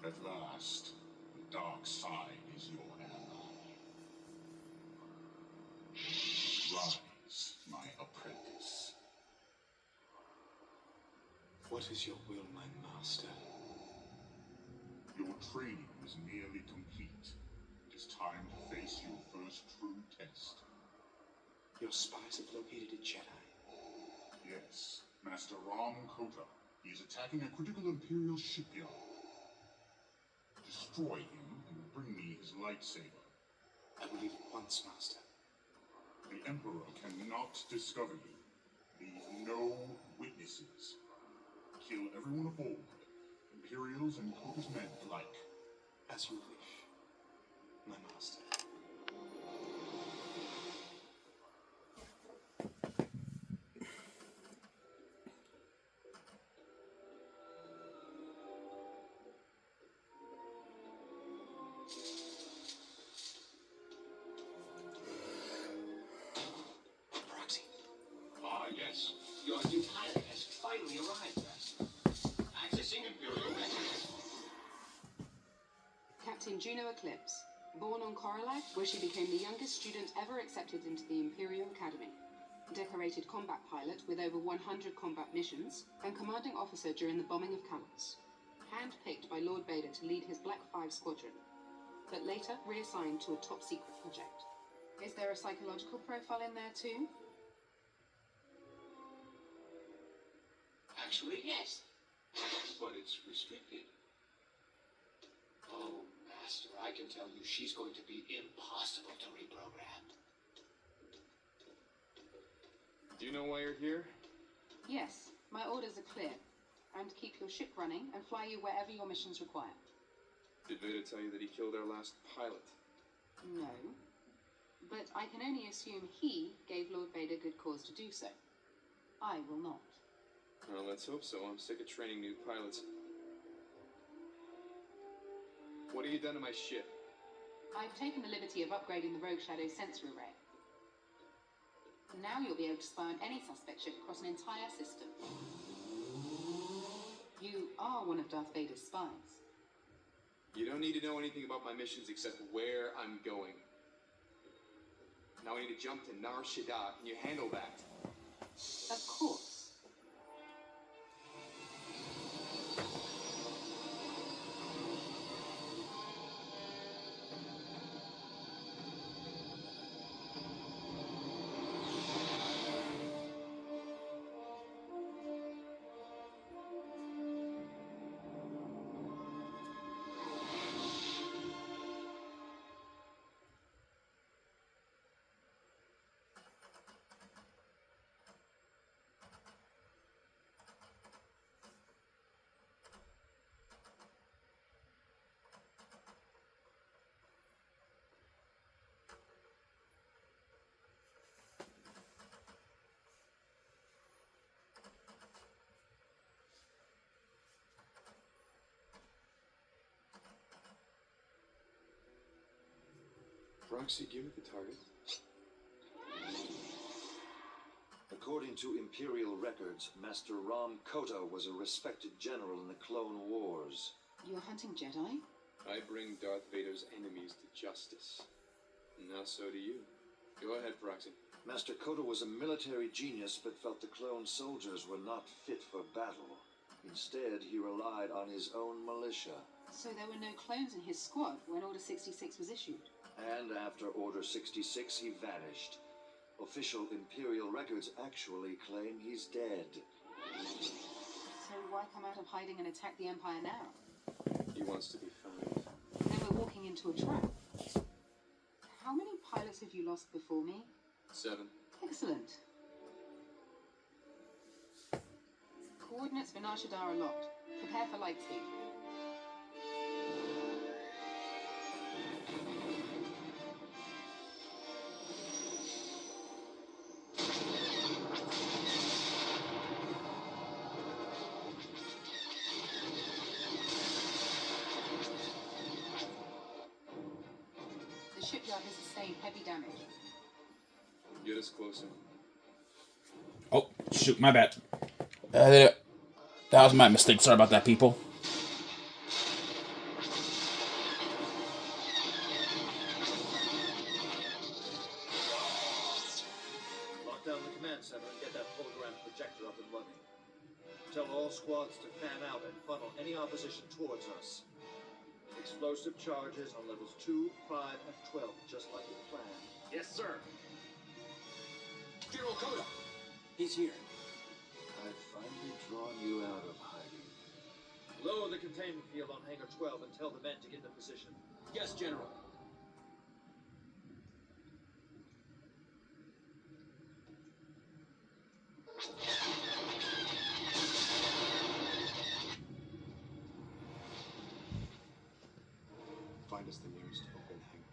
At last, the dark side is your ally. Rise, my apprentice. What is your will, my master? Your training is nearly complete. It is time to face your first true test. Your spies have located a Jedi. Yes, Master Ram Kota. He is attacking a critical Imperial shipyard. Destroy him and bring me his lightsaber. I will leave at once, master. The Emperor cannot discover you. Leave no witnesses. Kill everyone aboard, Imperials and Kota's men alike. As you wish, my master. Proxy. Ah, yes. Your new pilot has finally arrived, Master. Accessing Imperial records. Captain Juno Eclipse, born on Corellife, where she became the youngest student ever accepted into the Imperial Academy. Decorated combat pilot with over 100 combat missions, and commanding officer during the bombing of Kalos. Hand-picked by Lord Vader to lead his Black 5 squadron, but later reassigned to a top-secret project. Is there a psychological profile in there too? Actually, yes. But it's restricted. Oh, Master, I can tell you she's going to be impossible to reprogram. Do you know why you're here? Yes, my orders are clear. I'm to keep your ship running and fly you wherever your missions require. Did Vader tell you that he killed our last pilot? No. But I can only assume he gave Lord Vader good cause to do so. I will not. Well, let's hope so. I'm sick of training new pilots. What have you done to my ship? I've taken the liberty of upgrading the Rogue Shadow sensor array. Now you'll be able to spy on any suspect ship across an entire system. You are one of Darth Vader's spies. You don't need to know anything about my missions except where I'm going. Now I need to jump to Nar Shaddaa. Can you handle that? Of course. Proxy, give me the target. According to Imperial records, Master Ram Kota was a respected general in the Clone Wars. You're hunting Jedi? I bring Darth Vader's enemies to justice. Now so do you. Go ahead, Proxy. Master Kota was a military genius, but felt the clone soldiers were not fit for battle. Instead, he relied on his own militia. So there were no clones in his squad when Order 66 was issued? And after Order 66, he vanished. Official Imperial records actually claim he's dead. So why come out of hiding and attack the Empire now? He wants to be found. Then we're walking into a trap. How many pilots have you lost before me? 7. Excellent. Coordinates for Nar Shaddaa are locked. Prepare for light speed. The shipyard has sustained heavy damage. Get us closer. Oh, shoot, my bad. That was my mistake. Sorry about that, people. any opposition towards us. Explosive charges on levels 2, 5, and 12, just like we planned. Yes, sir. General Koda. He's here. I've finally drawn you out of hiding. Lower the containment field on Hangar 12 and tell the men to get in position. Yes, General. Find us the nearest open hangar.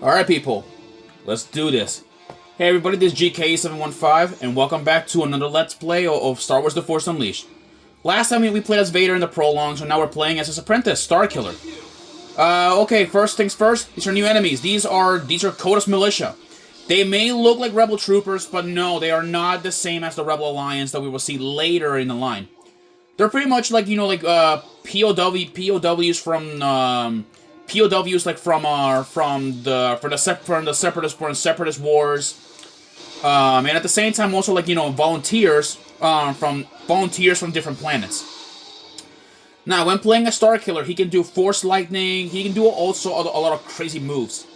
Alright, people. Let's do this. Hey everybody, this is GK715, and welcome back to another Let's Play of Star Wars The Force Unleashed. Last time we played as Vader in the prologue, so now we're playing as his apprentice, Starkiller. Okay, first things first, these are new enemies. These are Koda's militia. They may look like Rebel troopers, but no, they are not the same as the Rebel Alliance that we will see later in the line. They're pretty much like, POWs from, POWs like from the Separatist Wars, and at the same time also like volunteers from different planets. Now, when playing a Starkiller, he can do Force Lightning. He can do also a lot of crazy moves.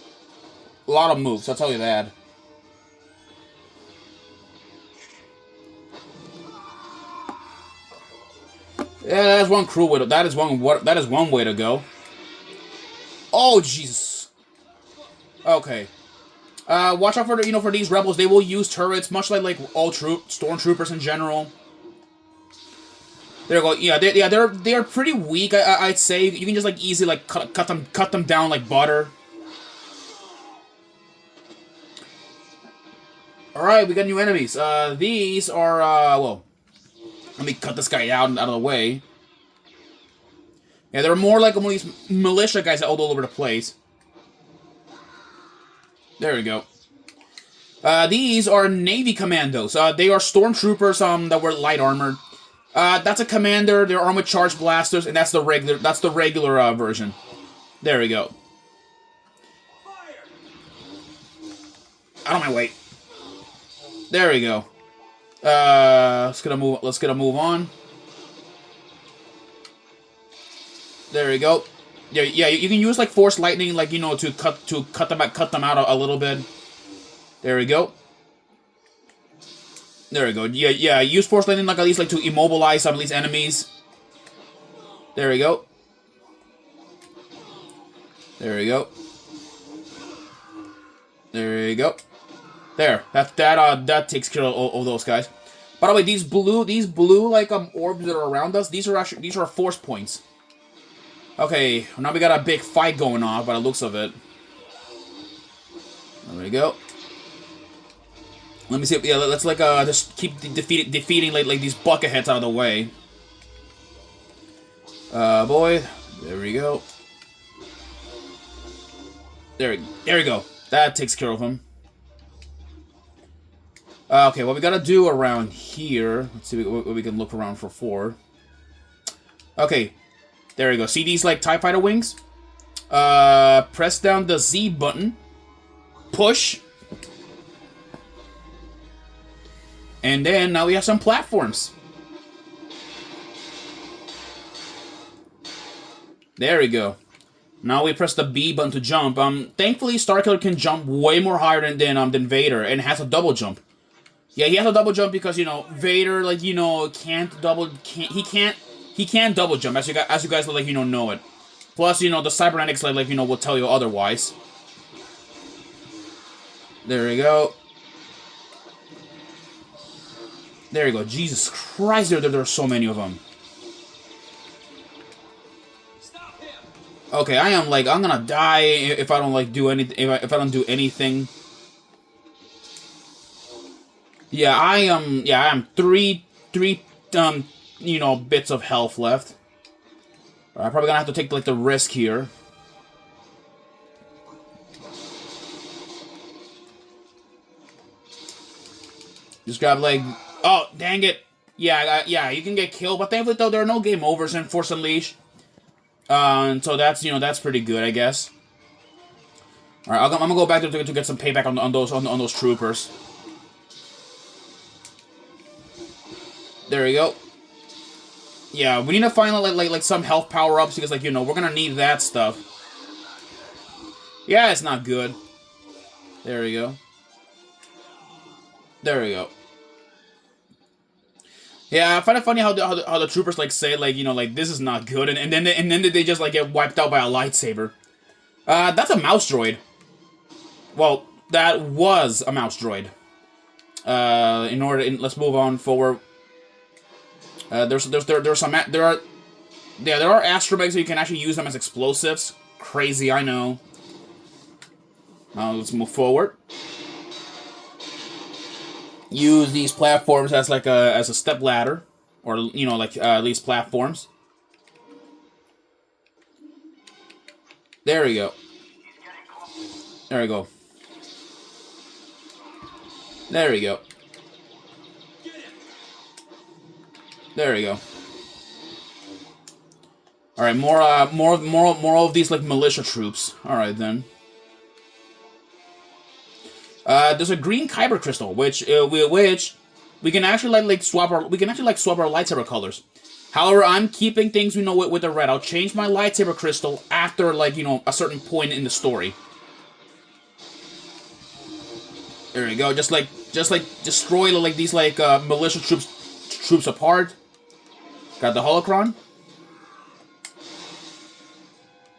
A lot of moves, I'll tell you that. Yeah, that's one crew way. That is one way to go. Oh Jesus. Okay. Watch out for for these rebels. They will use turrets, much like all stormtroopers in general. There you go. Yeah, they're pretty weak. I'd say you can just easily cut them down like butter. All right, we got new enemies. These are well. Let me cut this guy out of the way. Yeah, they're more like one of these militia guys all over the place. There we go. These are Navy commandos. They are stormtroopers that wear light armored. That's a commander. They're armed with charged blasters, and that's the regular version. There we go. Out of my way. There we go. Let's get a move on. There we go. Yeah, you can use Force Lightning, to cut them out a little bit. There we go. There we go. Yeah. Use Force Lightning at least to immobilize some of these enemies. There we go. There we go. There you go. There. That takes care of all those guys. By the way, these blue orbs that are around us, these are force points. Okay, now we got a big fight going on by the looks of it. There we go. Let me see. Yeah, let's just keep defeating these bucketheads out of the way. Boy, there we go. There we go. That takes care of him. Okay, what we gotta do around here. Let's see what we can look around for. Okay, there we go. See these TIE Fighter wings? Press down the Z button. Push. And then now we have some platforms. There we go. Now we press the B button to jump. Thankfully Starkiller can jump way more higher than Vader, and has a double jump. Yeah, he has a double jump because Vader can't double jump, as you guys know it. Plus the cybernetics will tell you otherwise. There we go. There you go. Jesus Christ, there are so many of them. Stop him. Okay, I'm gonna die if I don't do anything. If I don't do anything. Yeah, I am three bits of health left. I'm probably gonna have to take the risk here. Just grab oh dang it! Yeah, you can get killed, but thankfully though there are no game overs in Force Unleashed. So that's pretty good, I guess. All right, I'm gonna go back there to get some payback on those troopers. There you go. Yeah, we need to find like some health power ups because like we're gonna need that stuff. Yeah, it's not good. There we go. There we go. Yeah, I find it funny how the troopers like say like like this is not good and then they just like get wiped out by a lightsaber. That's a mouse droid. Well, that was a mouse droid. Let's move on forward. There are astromegs so you can actually use them as explosives. Crazy, I know. Let's move forward. Use these platforms as like a step ladder, or like these platforms. There we go. There we go. There we go. There we go. All right, more of these like militia troops. All right then. There's a green kyber crystal, which we can actually like swap our lightsaber colors. However, I'm keeping things with the red. I'll change my lightsaber crystal after like a certain point in the story. There we go. Just destroy like these like militia troops apart. Got the holocron.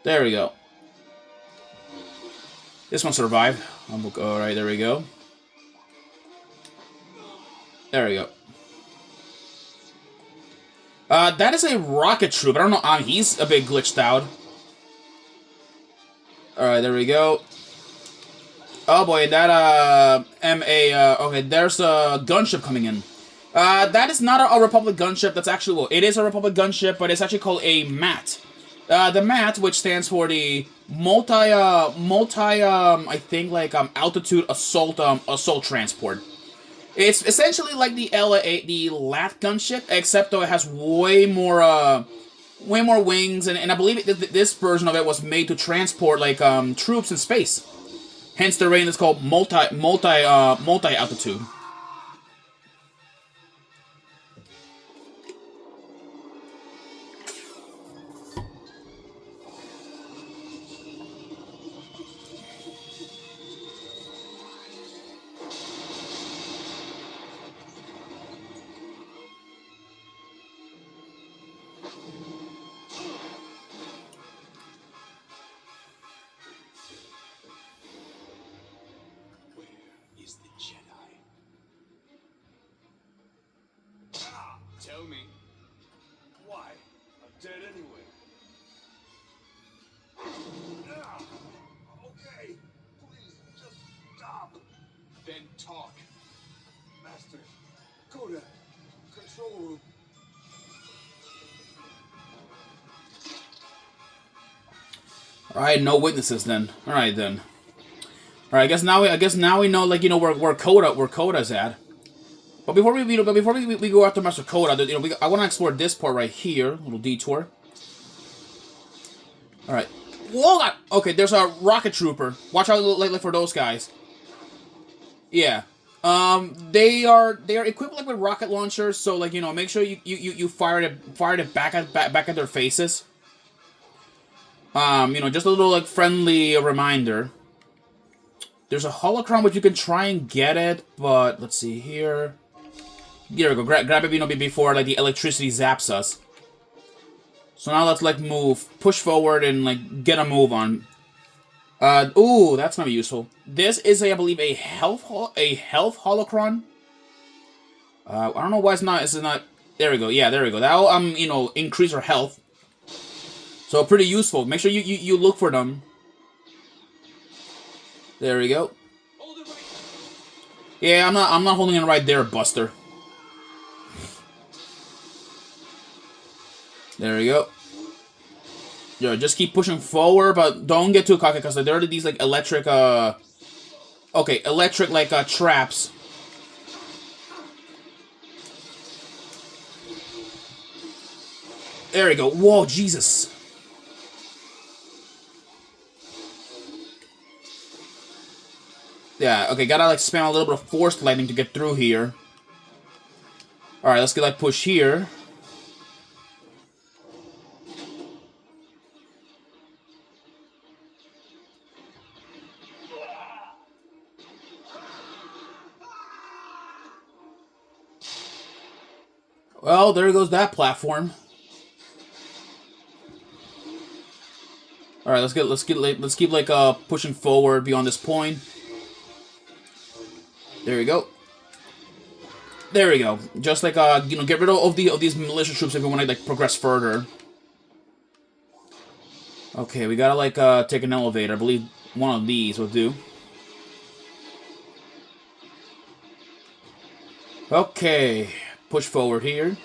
There we go. This one survived. Alright, there we go. There we go. That is a rocket troop. I don't know. He's a bit glitched out. Alright, there we go. Oh boy, that okay, there's a gunship coming in. That is not a Republic gunship. That's actually, well, it is a Republic gunship, but it's actually called a MAT. The MAT, which stands for the I think like altitude assault transport. It's essentially like the LAT gunship, except though it has way more wings, and I believe this version of it was made to transport like troops in space. Hence the range is called multi altitude. Tell me. Why? I'm dead anyway. Okay, please, just stop. Then talk. Master, go to control room. Alright, no witnesses then. Alright then. Alright, I guess now we know like where Coda's at. But before we go after Master Coda, I want to explore this part right here, a little detour. All right. Whoa! God. Okay, there's a rocket trooper. Watch out like for those guys. Yeah. They are equipped like with rocket launchers, so like make sure you fire it back at their faces. Just a little like friendly reminder. There's a holocron which you can try and get it, but let's see here. There we go. Grab it, before like the electricity zaps us. So now let's like move, push forward, and like get a move on. Ooh, that's gonna be useful. This is I believe a health holocron. I don't know why it's not. It's not. There we go. Yeah, there we go. That'll increase our health. So pretty useful. Make sure you look for them. There we go. Yeah, I'm not holding it right there, Buster. There we go. Yo, just keep pushing forward, but don't get too cocky because there are these like electric traps. There we go. Whoa, Jesus. Yeah, okay, gotta like spam a little bit of forced lightning to get through here. Alright, let's get like push here. Well, there goes that platform. All right, let's keep pushing forward beyond this point. There we go. There we go. Just like get rid of these militia troops if we want to like progress further. Okay, we gotta like take an elevator. I believe one of these will do. Okay. Push forward here.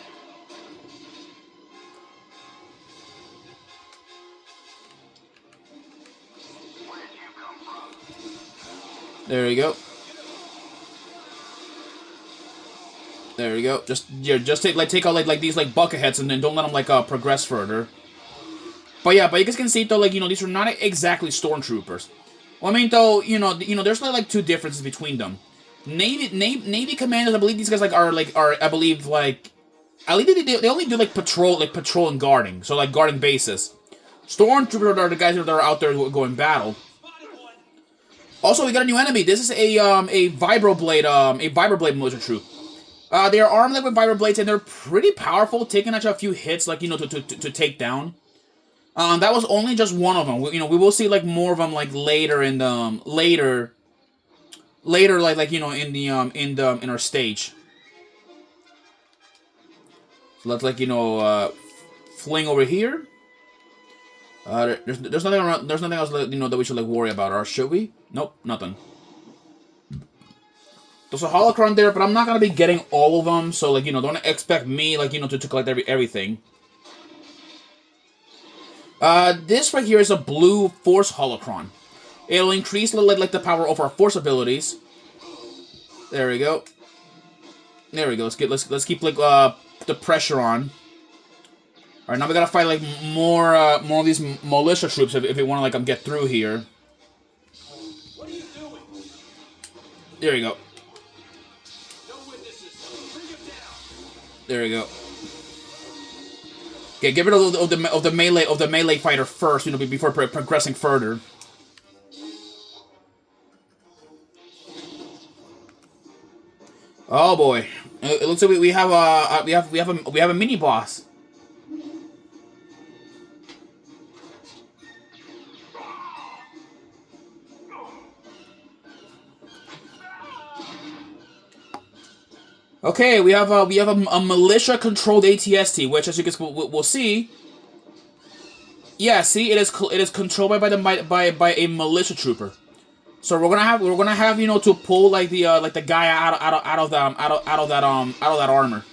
There we go. There we go. Just take out like these like bucket heads and then don't let them like progress further. But yeah, but you guys can see though, like, these are not exactly stormtroopers. Well, I mean though, there's like two differences between them. Navy commanders, I believe these guys are I believe they only do like patrol and guarding, so like guarding bases. Stormtroopers are the guys that are out there going battle. Also, we got a new enemy. This is a vibroblade militia troop. They are armed like with vibroblades and they're pretty powerful, taking actually a few hits like to take down. That was only just one of them. We will see like more of them like later in the later in our stage. So let's fling over here. There's nothing around, there's nothing else that we should like worry about, or should we? Nope, nothing. There's a holocron there, but I'm not gonna be getting all of them, so like don't expect me to collect everything. This right here is a blue force holocron. It'll increase like the power of our force abilities. There we go. There we go. Let's keep like the pressure on. All right, now we gotta fight like more of these militia troops if we want to like get through here. What are you doing? There we go. No witnesses. Bring him down. There we go. Okay, get rid of the melee fighter first, before progressing further. Oh boy, it looks like we have a mini boss. Okay, we have a militia controlled ATST, which as you guys will see. Yeah, see, it is controlled by a militia trooper. So we're gonna have to pull like the guy out of that armor.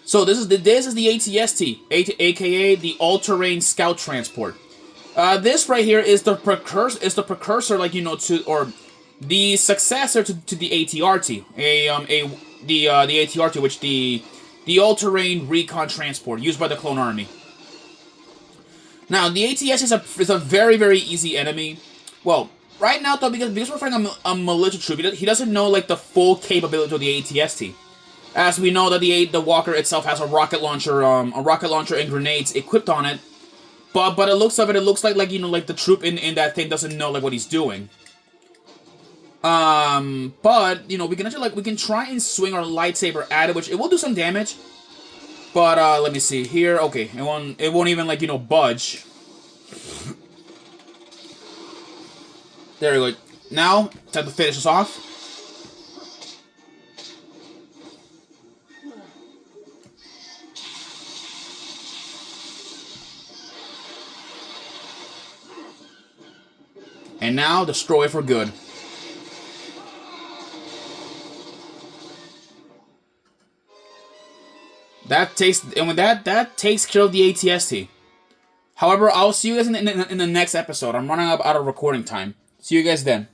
So this is the ATST, aka the All-Terrain Scout Transport. This right here is the precursor to the successor to the ATRT, the ATRT, which the All-Terrain Recon Transport used by the Clone Army. Now the ATST is a very, very easy enemy. Well, right now though, because we're fighting a militia troop, he doesn't know like the full capability of the ATST. As we know that the Walker itself has a rocket launcher and grenades equipped on it, but it looks like the troop in that thing doesn't know like what he's doing. But we can try and swing our lightsaber at it, which it will do some damage. But let me see here. Okay, it won't even budge. There we go. Now time to finish this off. And now destroy for good. That takes care of the ATST. However, I'll see you guys in the next episode. I'm running out of recording time. See you guys then.